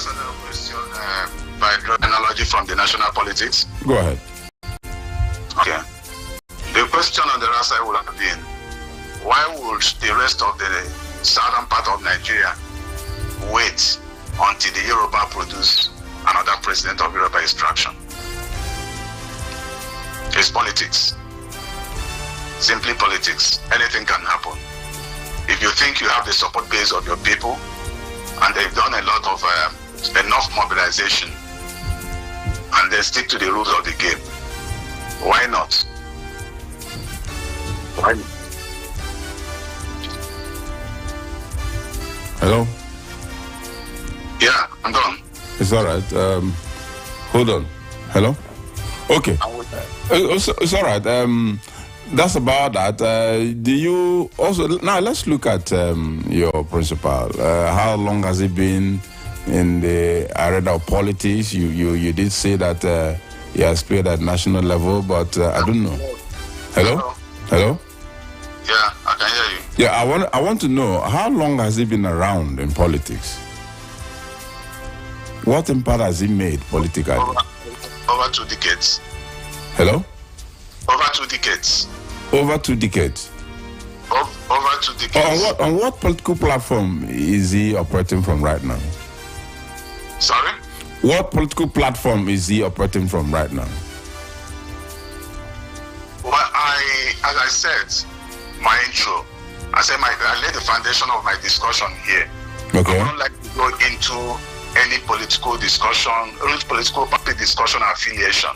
answer the question by drawing analogy from the national politics? Go ahead. Okay. The question on the other side would have been, why would the rest of the southern part of Nigeria wait until the Yoruba produce another president of Yoruba extraction? It's politics. Simply politics. Anything can happen. If you think you have the support base of your people, and they've done a lot of enough mobilization, and they stick to the rules of the game, why not? Why? Hello? Yeah, I'm done. It's all right. Hold on. Hello? Okay. It's all right. That's about that. Do you also, now let's look at your principal. How long has he been in the arena of politics? You did say that he has played at national level, but I don't know. Hello? Hello? Yeah, I can hear you. Yeah, I want to know, how long has he been around in politics? What impact has he made politically? Over 2 decades. Hello? Over 2 decades. Over 2 decades. Over 2 decades. On what political platform is he operating from right now? Sorry? What political platform is he operating from right now? Well, as I said, my intro, I laid the foundation of my discussion here. Okay. I don't like to go into any political discussion, political party discussion affiliation.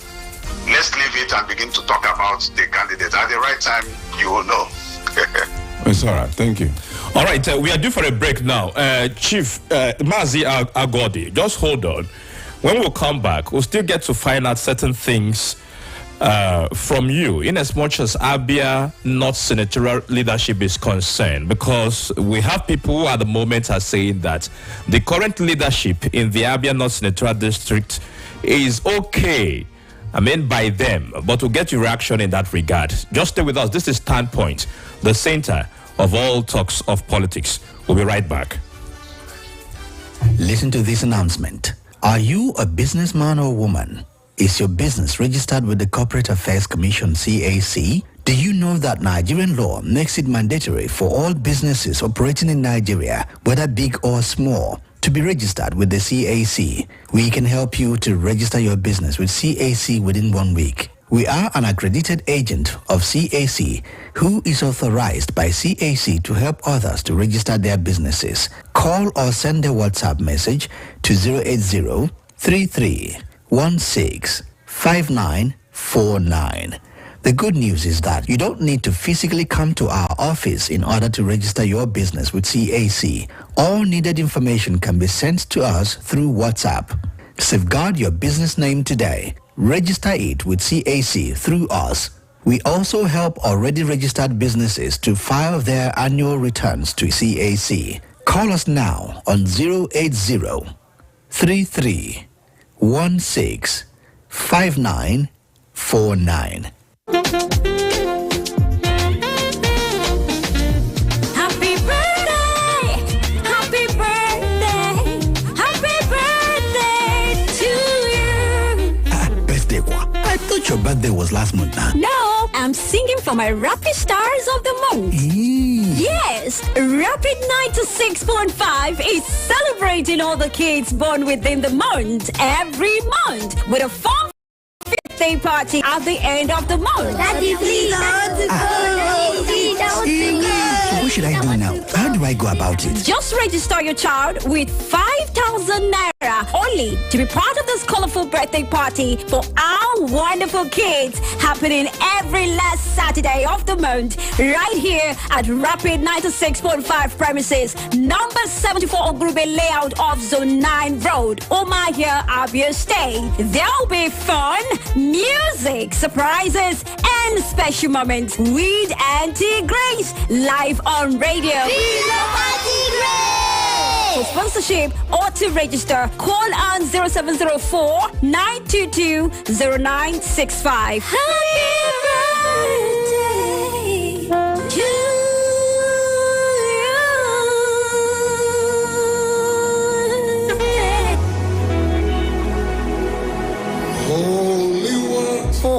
Let's leave it and begin to talk about the candidate. At the right time, you will know. It's all right. Thank you. All right. We are due for a break now. Chief Mazi Agodi, just hold on. When we come back, we'll still get to find out certain things from you, in as much as Abia North senatorial leadership is concerned, because we have people who at the moment are saying that the current leadership in the Abia North senatorial district is okay. I mean, by them, but we'll get your reaction in that regard. Just stay with us. This is Standpoint, the center of all talks of politics. We'll be right back. Listen to this announcement. Are you a businessman or woman? Is your business registered with the Corporate Affairs Commission, CAC? Do you know that Nigerian law makes it mandatory for all businesses operating in Nigeria, whether big or small, to be registered with the CAC? We can help you to register your business with CAC within 1 week. We are an accredited agent of CAC who is authorized by CAC to help others to register their businesses. Call or send a WhatsApp message to 080-3316-5949. The good news is that you don't need to physically come to our office in order to register your business with CAC. All needed information can be sent to us through WhatsApp. Safeguard your business name today. Register it with CAC through us. We also help already registered businesses to file their annual returns to CAC. Call us now on 080-3316-5949. Happy birthday! Happy birthday! Happy birthday to you! Birthday quoi? I thought your birthday was last month now. No, I'm singing for my Rapid Stars of the Month. Yes, Rapid 96.5 is celebrating all the kids born within the month every month with a fun birthday party at the end of the month. So what should I do now? How do I go about it? Just register your child with 5,000 naira only to be part of this colorful birthday party for our wonderful kids happening every last Saturday of the month right here at Rapid 96.5 premises, number 74 Ogrube layout of Zone 9 Road, Umahia, Abia State. There'll be fun, music, surprises, and special moments with Auntie Grace live on radio. For sponsorship or to register, call on 0704-922-0965. Happy birthday to you.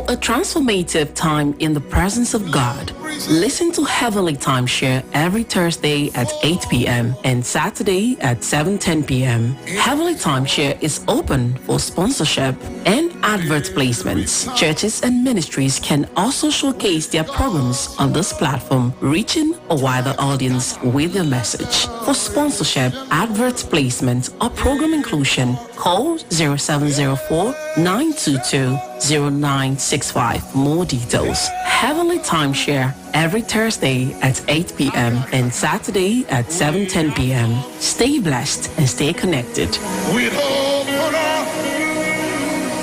a transformative time in the presence of God. Listen to Heavenly Timeshare every Thursday at 8 p.m. and Saturday at 7:10 p.m. Heavenly Timeshare is open for sponsorship and advert placements. Churches and ministries can also showcase their programs on this platform, reaching a wider audience with their message. For sponsorship, advert placement, or program inclusion, call 0704-922-0965 for more details. Heavenly Timeshare every Thursday at 8 p.m. and Saturday at 7:10 p.m. Stay blessed and stay connected. With open arms,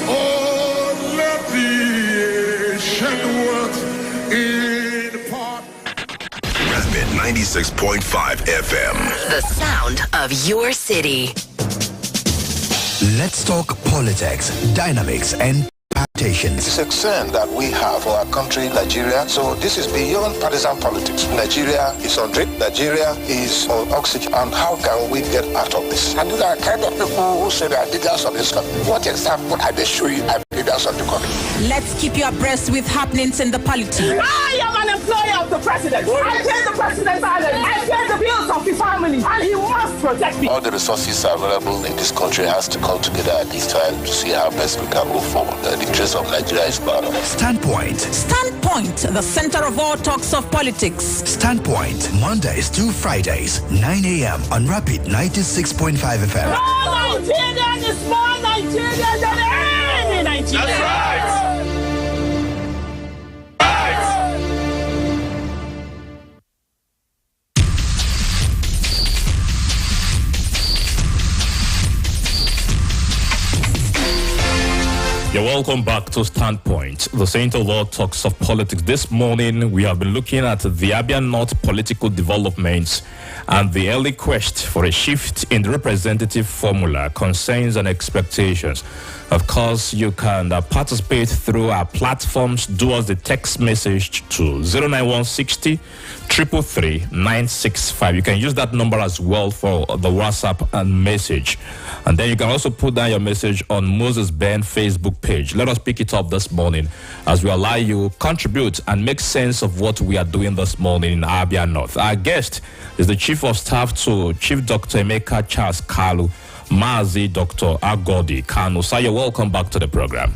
oh, let the ancient words impart. Rapid 96.5 FM. The sound of your city. Let's talk politics, dynamics, and palpitations. It's a concern that we have for our country, Nigeria. So this is beyond partisan politics. Nigeria is on drip. Nigeria is on oxygen. And how can we get out of this? And these are the kind of people who say they are leaders of this country. What example are they showing are leaders of the country? Let's keep you abreast with happenings in the polity. I am an employer of the president. I pay the president's salary. I pay the bills of the family. And he must protect me. All the resources available in this country has to come together at this time to see how best we can move forward. The interest of Nigeria is part of it. Standpoint. Standpoint, the center of all talks of politics. Standpoint, Mondays to Fridays, 9 a.m. on Rapid 96.5 FM. More Nigerian is more Nigerian than any Nigerian. That's right. You're welcome back to Standpoint, the Center of All Talks of Politics. This morning, we have been looking at the Abia North political developments and the early quest for a shift in the representative formula, concerns and expectations. Of course, you can participate through our platforms. Do us the text message to 09160 333 965. You can use that number as well for the WhatsApp and message. And then you can also put down your message on Moses Ben Facebook page. Let us pick it up this morning as we allow you contribute and make sense of what we are doing this morning in Abia North. Our guest is the Chief of Staff to Chief Dr. Emeka Charles Kalu, Mazi Dr. Agodi Kanu. Sir, you're welcome back to the program.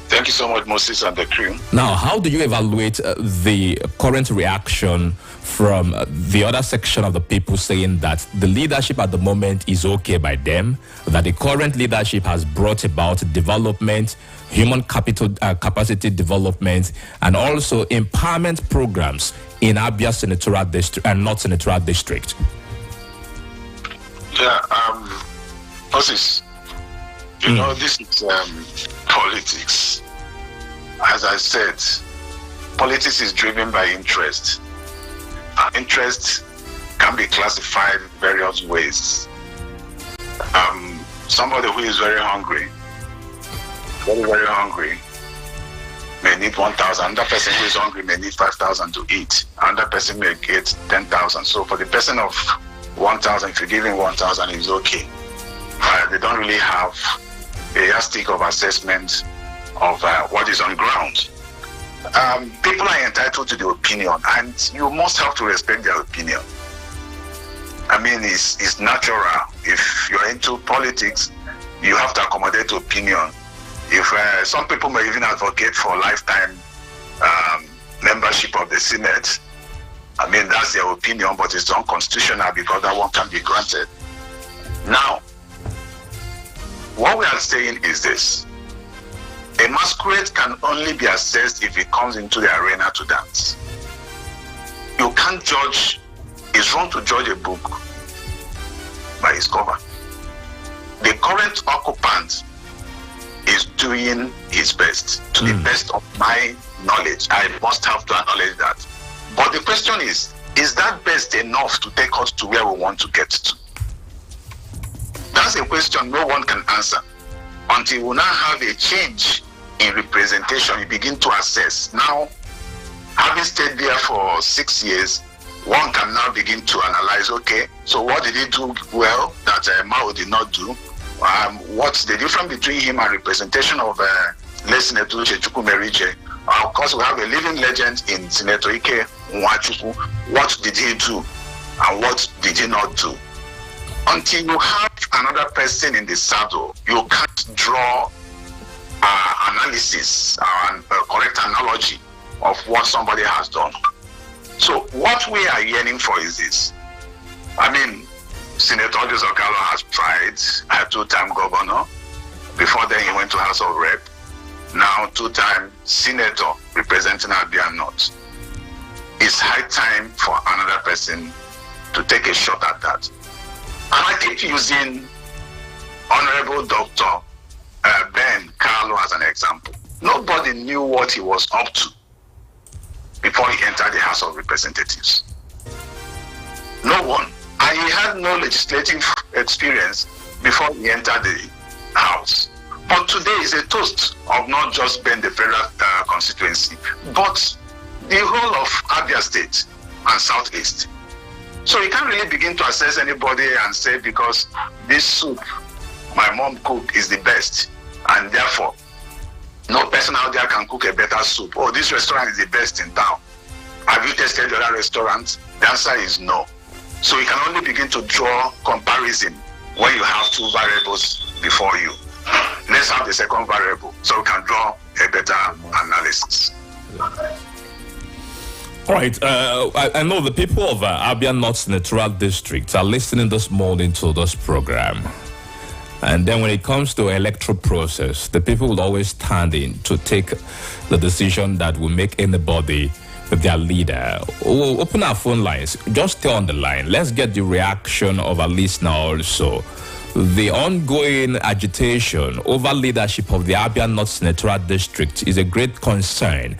Thank you so much, Moses and the crew. Now, how do you evaluate the current reaction from the other section of the people saying that the leadership at the moment is okay by them, that the current leadership has brought about development, human capital capacity development, and also empowerment programs in Abia Senatorial District and North Senatorial District? Yeah, Moses, you know, this is politics. As I said, politics is driven by interest. Interest can be classified in various ways. Somebody who is very hungry, very hungry, may need 1,000. Another person who is hungry may need 5,000 to eat. Another person may get 10,000. So for the person of 1,000, if you give him 1,000, it's okay. They don't really have a yardstick of assessment of what is on ground. People are entitled to the opinion, and you must have to respect their opinion. I mean, it's natural. If you're into politics, you have to accommodate opinion. If some people may even advocate for lifetime membership of the Senate, I mean, that's their opinion, but it's unconstitutional because that one can be granted. Now, what we are saying is this. A masquerade can only be assessed if it comes into the arena to dance. You can't judge, it's wrong to judge a book by its cover. The current occupant is doing his best, to the best of my knowledge. I must have to acknowledge that. But the question is that best enough to take us to where we want to get to? That's a question no one can answer. Until we now have a change in representation, you begin to assess. Now, having stayed there for 6 years, one can now begin to analyze, okay, so what did he do well that Mao did not do? What's the difference between him and representation of late Senator Chukwumerije. Of course, we have a living legend in Senator Ike Nwachukwu. What did he do and what did he not do? Until you have another person in the saddle, you can't draw analysis and correct analogy of what somebody has done. So what we are yearning for is this. I mean, Senator Odis Okalo has tried, a 2-time governor. Before then, he went to House of Rep. Now, 2-time senator representing Abia North. It's high time for another person to take a shot at that. And I keep using Honorable Dr. Ben Carlo as an example. Nobody knew what he was up to before he entered the House of Representatives. No one. And he had no legislative experience before he entered the House. But today is a toast of not just Ben the federal constituency, but the whole of Abia State and Southeast. So you can't really begin to assess anybody and say because this soup my mom cook is the best, and therefore no person out there can cook a better soup. Oh, this restaurant is the best in town. Have you tested the other restaurants? The answer is no. So you can only begin to draw comparison when you have two variables before you. Let's have the second variable so we can draw a better analysis. All right. I know the people of Abia North Senatorial District are listening this morning to this program. And then when it comes to electoral process, the people will always stand in to take the decision that will make anybody their leader. We'll open our phone lines. Just stay on the line. Let's get the reaction of our listener also. The ongoing agitation over leadership of the Abia North Senatorial District is a great concern.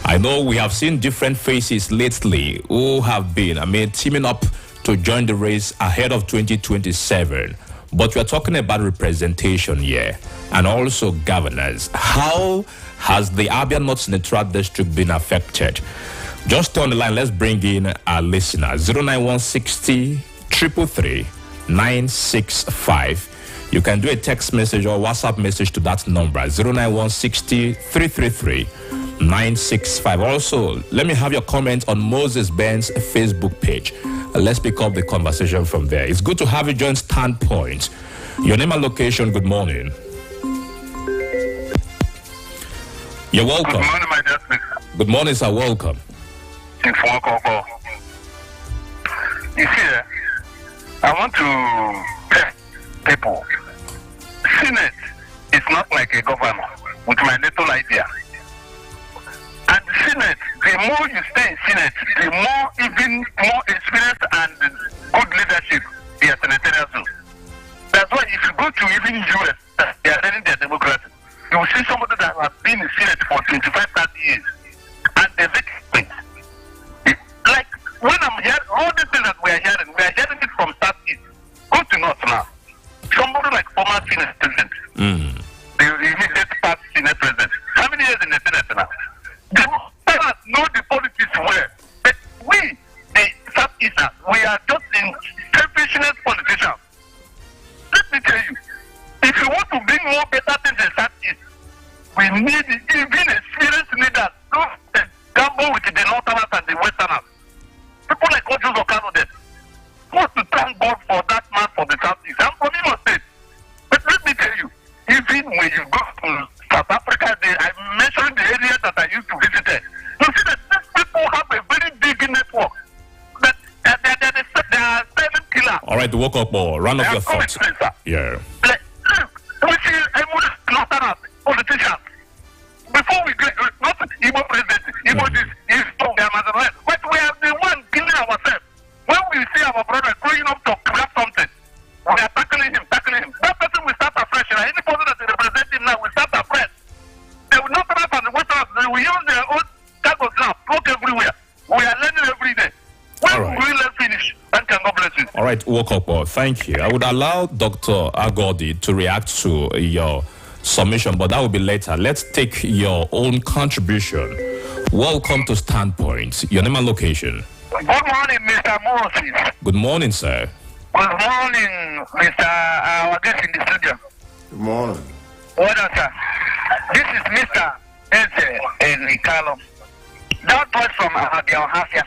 I know we have seen different faces lately who have been, teaming up to join the race ahead of 2027. But we're talking about representation here and also governance. How has the Abia North Senatorial District been affected? Just on the line, let's bring in our listener. 09160 333 965. You can do a text message or WhatsApp message to that number, 09160 333 965. Also, let me have your comment on Moses Ben's Facebook page. Let's pick up the conversation from there. It's good to have you join Standpoint. Your name and location, good morning. You're welcome. Good morning, my dear speaker. Good morning, sir. Welcome. You see, I want to tell people, Senate is not like a government with my little idea. And Senate, the more you stay in Senate, the even more experience and good leadership the senatorial zone. That's why if you go to even US, they are running their democracy. You will see somebody that has been in Senate for 25, 30 years. And they make things. Like when I'm hearing all the things that we are hearing it from Southeast. Go to North now. Somebody like former Senate president. The immediate past Senate president. How many years in the Senate now? The parents know the politics well. But we, the Southeasters, we are just in selfishness politicians. Let me tell you, if you want to bring more better things in Southeast, we need even experienced leaders to gamble with the Northerners and the Westerners. People like Odis Okalo there. Want to thank God for that man for the Southeast. I'm from Imo State. But let me tell you, even when you go to South Africa, I mentioned the area that I used to visit there. You see that these people have a very big network. That they are silent killers. All right, woke up more. Round up your thoughts. Yeah. We see Northerners, politicians. Before we get not Igbo president, Igbo is strong, but we are the one killing ourselves. When we see our brother growing up to grab something, we are tackling him. That person will start afresh. Any person that represents him now will start afresh. They will not turn up on the Westerners. They will use their own cargo now, look everywhere. We are learning every day. When will we let finish? And can God bless you. All right, Wokopo, thank you. I would allow Dr. Agodi to react to your submission, but that will be later. Let's take your own contribution. Welcome to Standpoint. Your name and location. Good morning, Mr. Moses. Good morning, sir. Good morning, Mr. Our guest in the studio. Good morning. Well done, sir. This is Mr. Ohafia,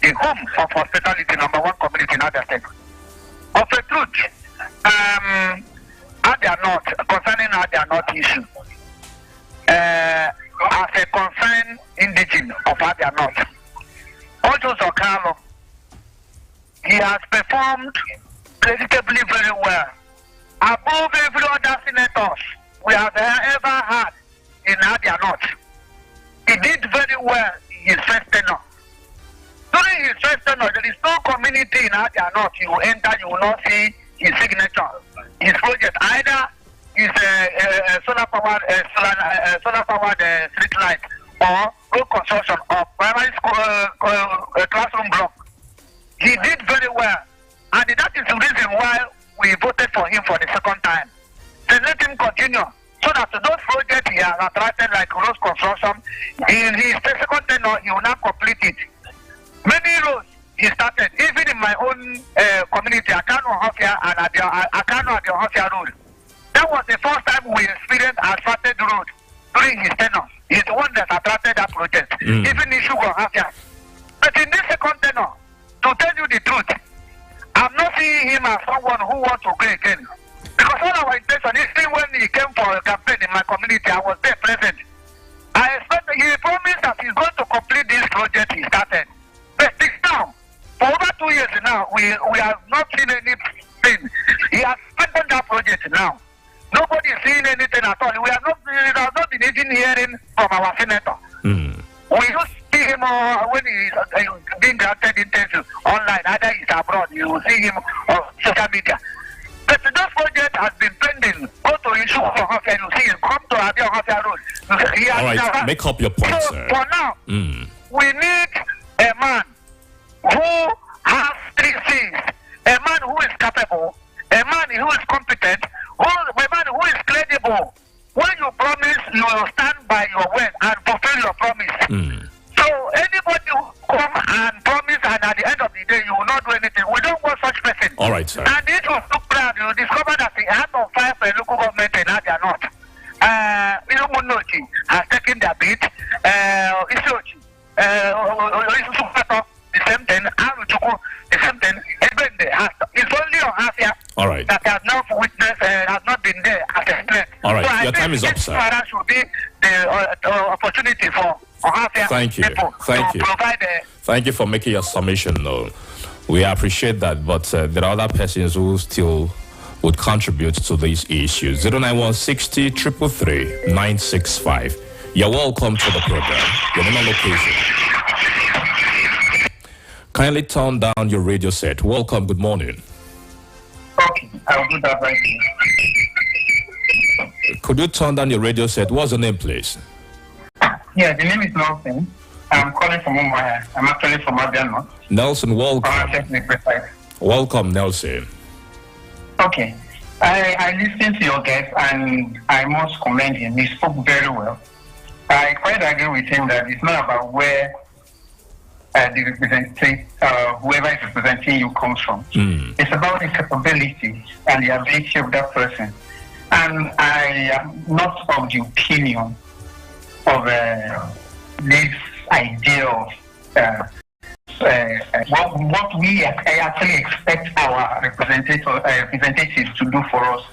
the home of hospitality, #1 community in Abia State. Of a truth, Abia North, concerning Abia North issue, as a concerned indigene of Abia North, Ojo Zokalo, he has performed creditably very well, above every other senators we have ever had in Abia North. He did very well in his first tenure. During his first tenure, there is no community in Abia North you will enter, you will not see his signature. His project, either is solar powered street light or road construction or primary school classroom block. He did very well, and that is the reason why we voted for him for the second time. So let him continue, so that those projects he has attracted, like road construction, in his second tenure, he will not complete it. Many roads he started, even in my own community, Akano Ohafia and Akano Ohafia Road. That was the first time we experienced asphalted road during his tenure. He's the one that attracted that project, even in Sugar Ohafia. But in this second tenure, to tell you the truth, I'm not seeing him as someone who wants to go again. Because all our intention, even when he came for a campaign in my community, I was there present. I expect he promised that he's going to complete this project he started. But now, for over 2 years now, we have not seen anything. He has abandoned that project now. Nobody is seeing anything at all. We have not been even hearing from our senator. We used to see him when he is being granted interview online, either he's abroad, you will see him on social media. But this project has been pending. Go to issue of Ohafia, you see him. Come to Abia Ohafia Road. All right, make up your point, so, sir. For now, we need a man who has 3 C's. A man who is capable, a man who is competent, a man who is credible. When you promise, you will stand by your word and fulfill your promise. So anybody who come and promise and at the end of the day you will not do anything, we don't want such person. All right, sir. And it was so proud, you discover that the out of 5 local government in Abia North, Ilumunochi has taken their beat, Isiochi, the same thing, Aruchuku, the same thing, it's only Ohafia that has not witnessed, has not been there as a threat. All right, so your time is up, sir. Should be the opportunity for Ohafia Thank you. people Thank to you. provide Thank you for making your summation, though. We appreciate that, but there are other persons who still would contribute to these issues. 09160 333 965. You're welcome to the program. Your name and location. Kindly turn down your radio set. Welcome. Good morning. Okay, I'll do that right now. Could you turn down your radio set? What's the name, please? Yeah, the name is Nelson. I'm calling from Umuahia. I'm actually from Abia North. Nelson, welcome. Welcome, Nelson. Okay. I listened to your guest and I must commend him. He spoke very well. I quite agree with him that it's not about where whoever is representing you comes from. It's about the capabilities and the ability of that person. And I am not of the opinion of this idea of what we actually expect our representatives to do for us.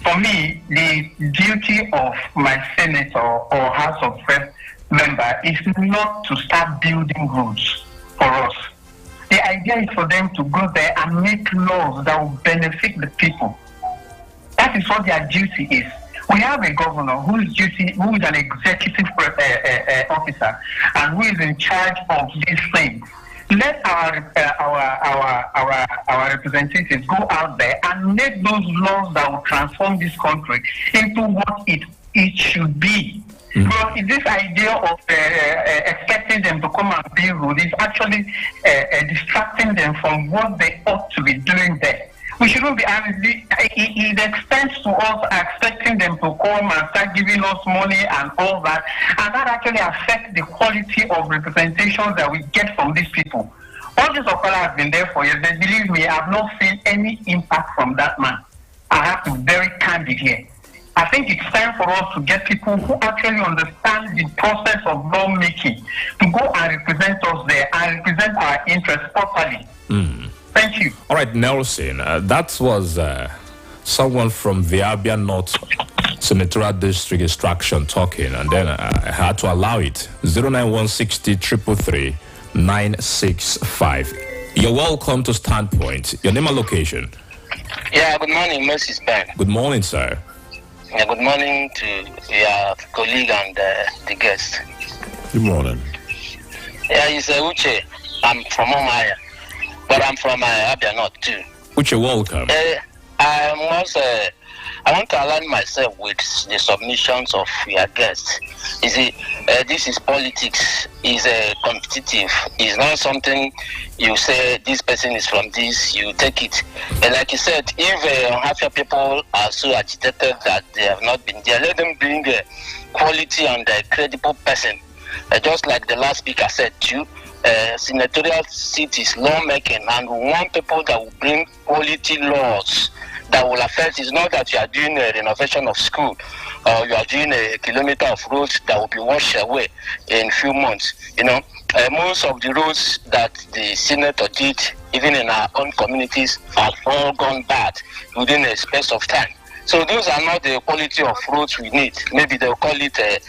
For me, the duty of my senator or House of Rep member is not to start building roads for us. The idea is for them to go there and make laws that will benefit the people. That is what their duty is. We have a governor who is an executive officer and who is in charge of these things. Let our representatives go out there and make those laws that will transform this country into what it should be. But this idea of expecting them to come and build roads is actually distracting them from what they ought to be doing there. We shouldn't be honest. It extends to us expecting them to come and start giving us money and all that, and that actually affects the quality of representation that we get from these people. All this Okala has been there for years. But believe me, I have not seen any impact from that man. I have to be very candid here. I think it's time for us to get people who actually understand the process of lawmaking to go and represent us there and represent our interests properly. Thank you. All right, Nelson, that was someone from the Abia North Senatorial District Extraction talking, and then I had to allow it. 09160 333 965. You're welcome to Standpoint. Your name and location. Yeah, good morning, Moses Ben. Good morning, sir. Yeah, good morning to your colleague and the guest. Good morning. Yeah, it's Uche. I'm from Omaya, but I'm from Abia North too. Uche, welcome. I want to align myself with the submissions of your guests. You see, this is politics. It's competitive. It's not something you say this person is from this, you take it. And like you said, if half your people are so agitated that they have not been there, let them bring a quality and a credible person. Just like the last speaker said too, senatorial seat is lawmaking, and we want people that will bring quality laws that will affect. It's not that you are doing a renovation of school or you are doing a kilometer of roads that will be washed away in a few months. You know, most of the roads that the senator did, even in our own communities, have all gone bad within a space of time. So those are not the quality of roads we need. Maybe they'll call it a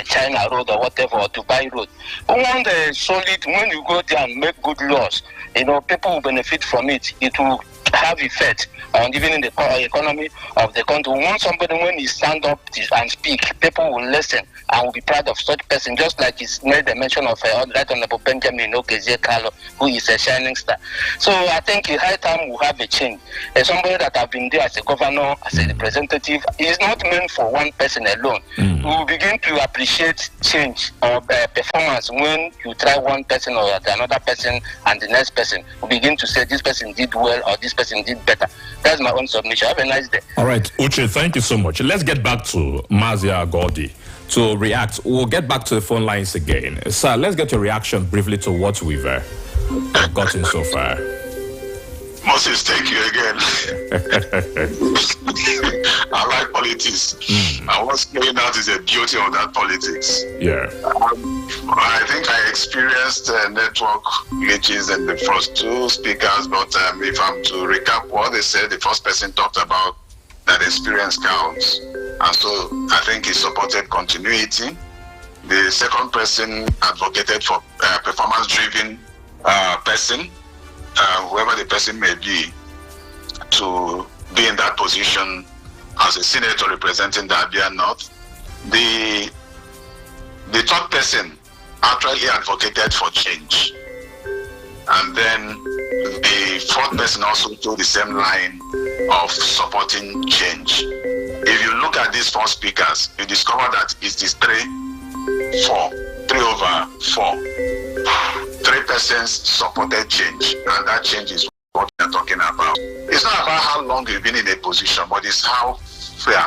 China road or whatever, or Dubai road. We want a solid, when you go there and make good laws, you know, people will benefit from it. It will have effect on even in the economy of the country. We want somebody, when he stand up and speak, people will listen and will be proud of such person, just like he's made the mention of Right Honorable Benjamin Okezie Carlo, who is a shining star. So I think in high time we'll have a change. Somebody that have been there as a governor, as a representative, is not meant for one person alone. We will begin to appreciate change or performance when you try one person or another person and the next person. We begin to say this person did well or this person did better. That's my own submission. Have a nice day. All right, Uche, thank you so much. Let's get back to Mazi Agodi to react. We'll get back to the phone lines again. Sir, let's get your reaction briefly to what we've gotten so far. Moses, thank you again. I like politics. And what's going out is the beauty of that politics. Yeah. I think I experienced network glitches in the first two speakers, but if I'm to recap what they said, the first person talked about that experience counts. And so I think he supported continuity. The second person advocated for performance-driven person, whoever the person may be, to be in that position as a senator representing the Abia North. The third person actually advocated for change. And then the fourth person also took the same line of supporting change. If you look at these four speakers, you discover that it is 3 over 4. 3 persons supported change, and that change is what we are talking about. It's not about how long you've been in a position, but it's how fair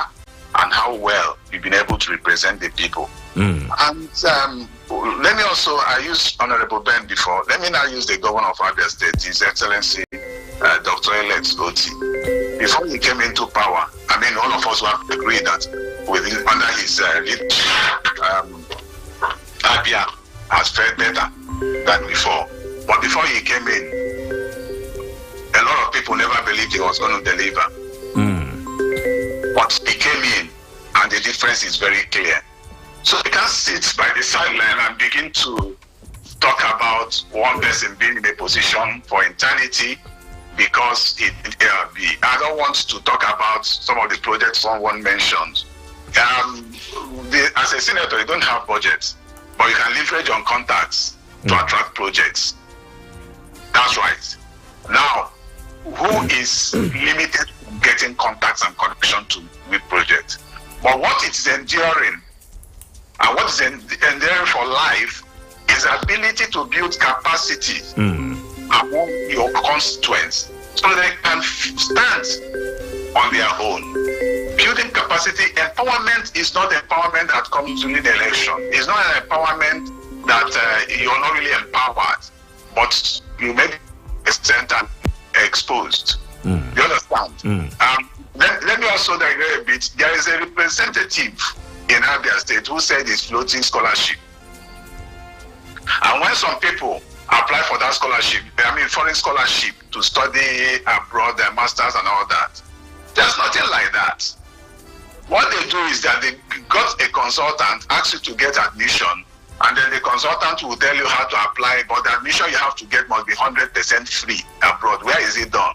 and how well you've been able to represent the people. And let me also, I used Honorable Ben before, let me now use the governor of Abia State, His Excellency Dr. Alex Oti. Before he came into power, I mean, all of us will agree that under his leadership, Abia has fared better than before. But before he came in, a lot of people never believed he was going to deliver. But he came in, and the difference is very clear. So you can't sit by the sideline and begin to talk about one person being in a position for eternity because I don't want to talk about some of the projects someone mentioned. As a senator, you don't have budget, but you can leverage on contacts to attract projects. That's right. Now, who is limited to getting contacts and connection to with projects? But what is enduring and what is enduring for life is the ability to build capacity among your constituents so they can stand on their own. Building capacity, empowerment is not empowerment that comes during the election. It's not an empowerment that you're not really empowered, but you may be extent and exposed. You understand? Let me also digress a bit. There is a representative in Abia State who said he's floating scholarship. And when some people apply for that scholarship, foreign scholarship to study abroad, their masters and all that, there's nothing like that. What they do is that they got a consultant, ask you to get admission, and then the consultant will tell you how to apply, but the admission you have to get must be 100% free abroad. Where is it done?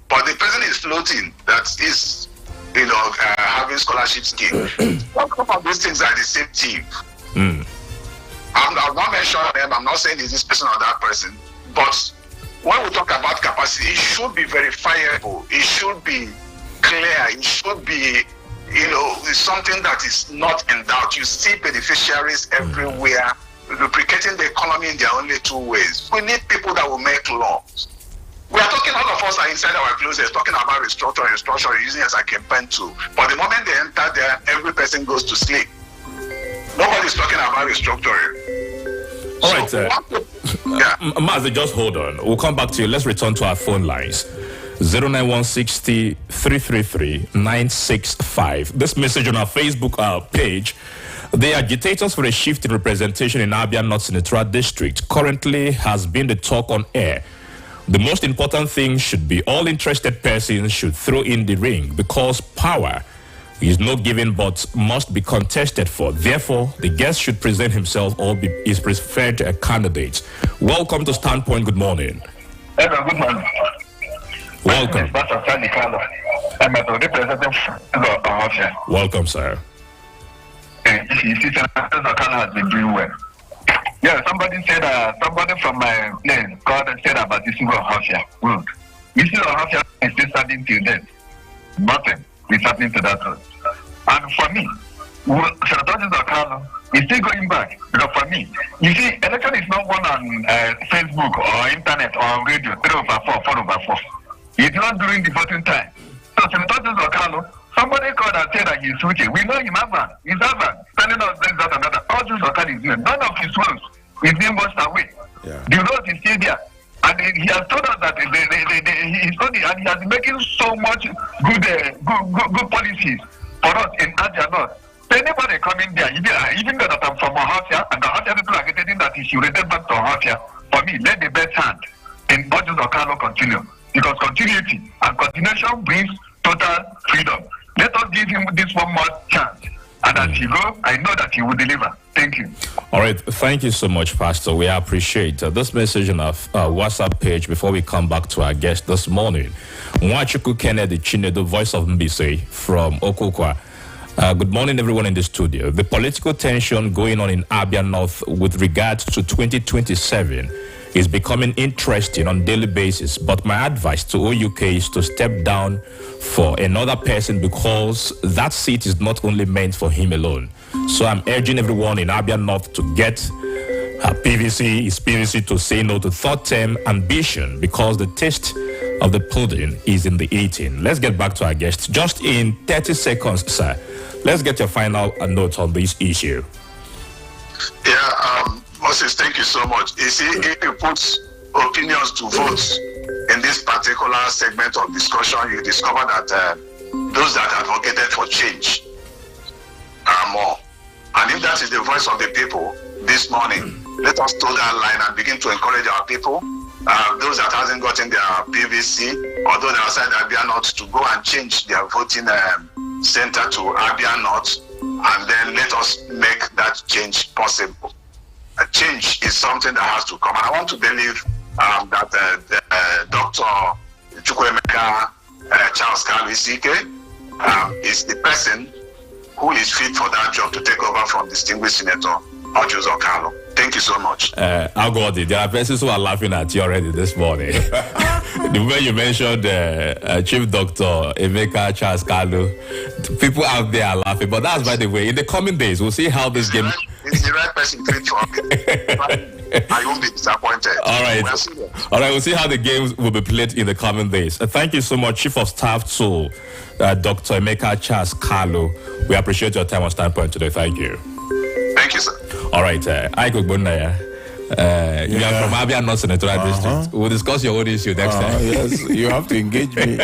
But the person is floating, that is, having scholarship scheme. Some of these things are the same team. I'm not mentioning them, I'm not saying it's this person or that person, but when we talk about capacity, it should be verifiable, it should be clear, it should be, something that is not in doubt. You see beneficiaries everywhere, lubricating the economy in their only two ways. We need people that will make laws. We are talking, all of us are inside our closets talking about restructuring, using it as a campaign tool. But the moment they enter there, every person goes to sleep. Nobody's talking about restructuring. All right, Mazi, just hold on. We'll come back to you. Let's return to our phone lines. 09160 333 965. This message on our Facebook page. The agitators for a shift in representation in Abia North Senatorial District currently has been the talk on air. The most important thing should be all interested persons should throw in the ring, because power is not given but must be contested for. Therefore, the guest should present himself or is preferred a candidate. Welcome to Standpoint. Good morning. Hello, good morning. Welcome. I'm a representative. Welcome, sir. Senator has been doing well. Yeah, somebody from my place called and said about the single house here. Good. The single house here is still standing till then. Nothing is happening to that road. And for me, Senator Zakalo is still going back. Because for me, you see, election is not won on Facebook or internet or on radio, 3/4, 4/4. It's not during the voting time. So Senator Zakalo, somebody called and said that he's switching. We know him, he's Avan, telling us this, that, and that. All this Zakalo is doing. None of his roads is being washed away. Yeah. The road is still there. And he has told us that he's studying, and he has been making so much good policies for us in Abia North. So anybody coming there, even though that I'm from Ohafia, and the Ohafia people are getting that he should return back to Ohafia, for me, let the best hand in Ojo Zakalo continue. Because continuity and continuation brings total freedom. Let us give him this one more chance. And as he go, I know that he will deliver. Thank you. All right. Thank you so much, Pastor. We appreciate this message on our WhatsApp page before we come back to our guest this morning. Mwachuku Kennedy Chine, the voice of Mbise from Okokwa. Good morning, everyone in the studio. The political tension going on in Abia North with regards to 2027 is becoming interesting on a daily basis, but my advice to OUK is to step down for another person, because that seat is not only meant for him alone. So I'm urging everyone in Abia North to get his PVC to say no to third term ambition, because the taste of the pudding is in the eating. Let's get back to our guests. Just in 30 seconds, sir, let's get your final note on this issue. Yeah, Moses, thank you so much. You see, if you put opinions to votes in this particular segment of discussion, you discover that those that advocated for change are more. And if that is the voice of the people this morning, let us toe that line and begin to encourage our people, those that hasn't gotten their PVC, or those that are outside Abia North, to go and change their voting center to Abia North, and then let us make that change possible. A change is something that has to come. And I want to believe that Dr. Chukwuemeka Charles Kalu is the person who is fit for that job to take over from distinguished Senator Ojo Zakalo. Thank you so much. Agodi, there are persons who are laughing at you already this morning. The way you mentioned Chief Dr. Emeka Charles Kalu, people out there are laughing. But that's by the way. In the coming days, we'll see how this game... It's the right person to it. I won't be disappointed. All right. We'll see how the games will be played in the coming days. Thank you so much, Chief of Staff to Dr. Emeka Charles Kalu. We appreciate your time on Standpoint today. Thank you. Thank you, sir. All right. You are from Abia North Senatorial District. We'll discuss your own issue next time. Yes, you have to engage me.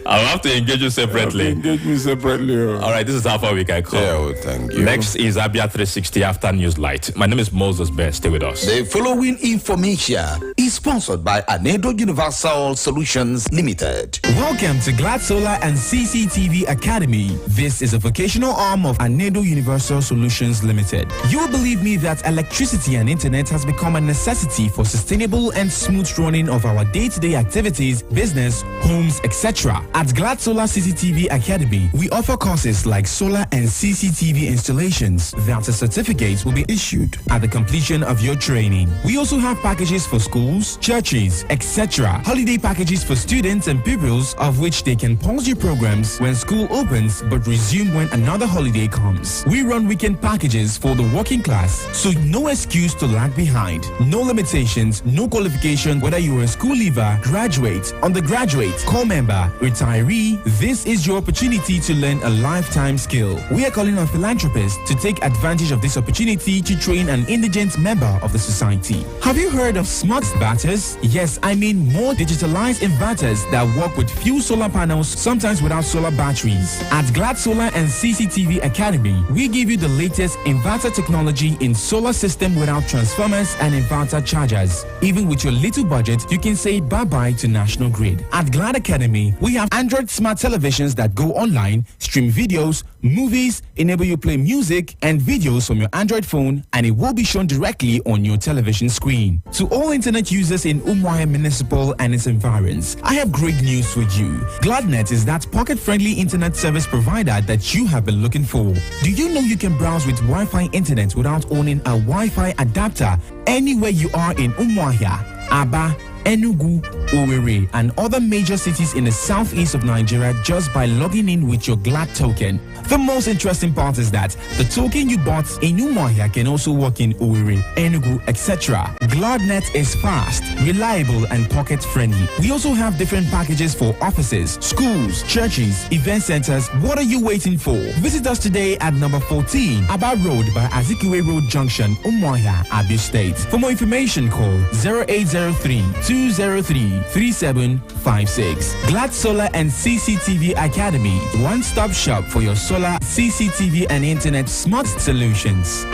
I'll have to engage you separately. Engage me separately. All right, this is how far we can come. Yeah, well, thank you. Next is Abia 360 After News Light. My name is Moses Ben. Stay with us. The following information is sponsored by Anedo Universal Solutions Limited. Welcome to Glad Solar and CCTV Academy. This is a vocational arm of Anedo Universal Solutions Limited. You will believe me that electricity and internet has become a necessity for sustainable and smooth running of our day-to-day activities, business, homes, etc. At Glad Solar CCTV Academy, we offer courses like solar and CCTV installations that a certificate will be issued at the completion of your training. We also have packages for schools, churches, etc. Holiday packages for students and pupils, of which they can pause your programs when school opens but resume when another holiday comes. We run weekend packages for the working class, so no excuse to lag behind. No limitations, no qualification, whether you are a school leaver, graduate, undergraduate, core member, retiree. This is your opportunity to learn a lifetime skill. We are calling on philanthropists to take advantage of this opportunity to train an indigent member of the society. Have you heard of smart inverters? Yes, I mean more digitalized inverters that work with few solar panels, sometimes without solar batteries. At Glad Solar and CCTV Academy, we give you the latest inverter technology in solar system without transformers and inverter chargers. Even with your little budget, you can say bye-bye to National Grid. At Glad Academy, we have Android smart televisions that go online, stream videos, movies, enable you play music and videos from your Android phone, and it will be shown directly on your television screen. To all internet users in Umuahia Municipal and its environs, I have great news for you. GladNet is that pocket-friendly internet service provider that you have been looking for. Do you know you can browse with Wi-Fi internet without owning a Wi-Fi adapter anywhere you are in Umuahia, Aba, Enugu, Owerri, and other major cities in the southeast of Nigeria just by logging in with your Glad token? The most interesting part is that the token you bought in Umuahia can also work in Owerri, Enugu, etc. GladNet is fast, reliable, and pocket-friendly. We also have different packages for offices, schools, churches, event centers. What are you waiting for? Visit us today at number 14, Aba Road by Azikiwe Road Junction, Umuahia, Abia State. For more information, call 0803-203-3756. Glad Solar and CCTV Academy, one-stop shop for your solar, CCTV, and internet smart solutions.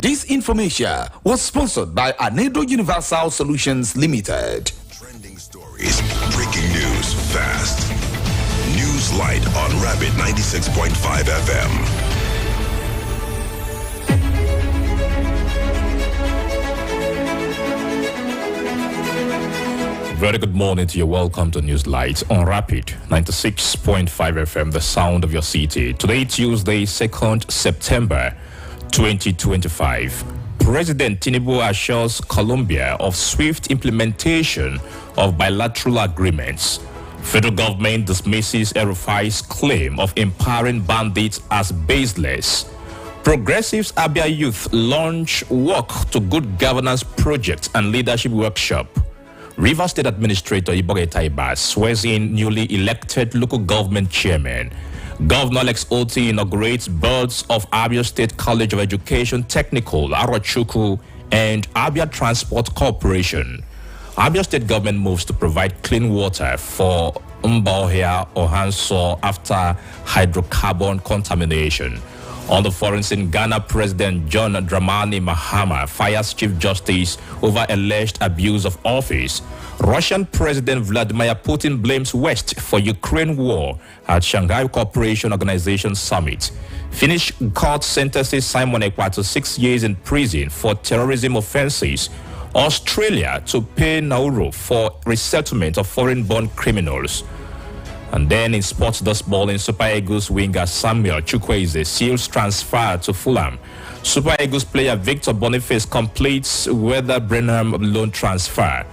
This information was sponsored by Anedo Universal Solutions Limited. Trending stories, breaking news, fast. News Light on Rapid 96.5 FM. Very good morning to you. Welcome to News Light on Rapid 96.5 FM, the sound of your city. Today, Tuesday, 2nd September 2025. President Tinubu assures Colombia of swift implementation of bilateral agreements. Federal government dismisses El-Rufai's claim of empowering bandits as baseless. Progressives Abia Youth launch Walk to Good Governance project and leadership workshop. Rivers State Administrator Iboge Taiba swears in newly elected local government chairman. Governor Alex Oti inaugurates birds of Abia State College of Education Technical, Arochukwu, and Abia Transport Corporation. Abia State government moves to provide clean water for Mbaohia Ohanso after hydrocarbon contamination. On the foreign scene, Ghana President John Dramani Mahama fires Chief Justice over alleged abuse of office. Russian President Vladimir Putin blames West for Ukraine war at Shanghai Cooperation Organization Summit. Finnish court sentences Simon Ekpa to 6 years in prison for terrorism offenses. Australia to pay Nauru for resettlement of foreign-born criminals. And then in sports this morning, Super Eagles winger Samuel Chukwueze seals transfer to Fulham. Super Eagles player Victor Boniface completes Werder Bremen loan transfer.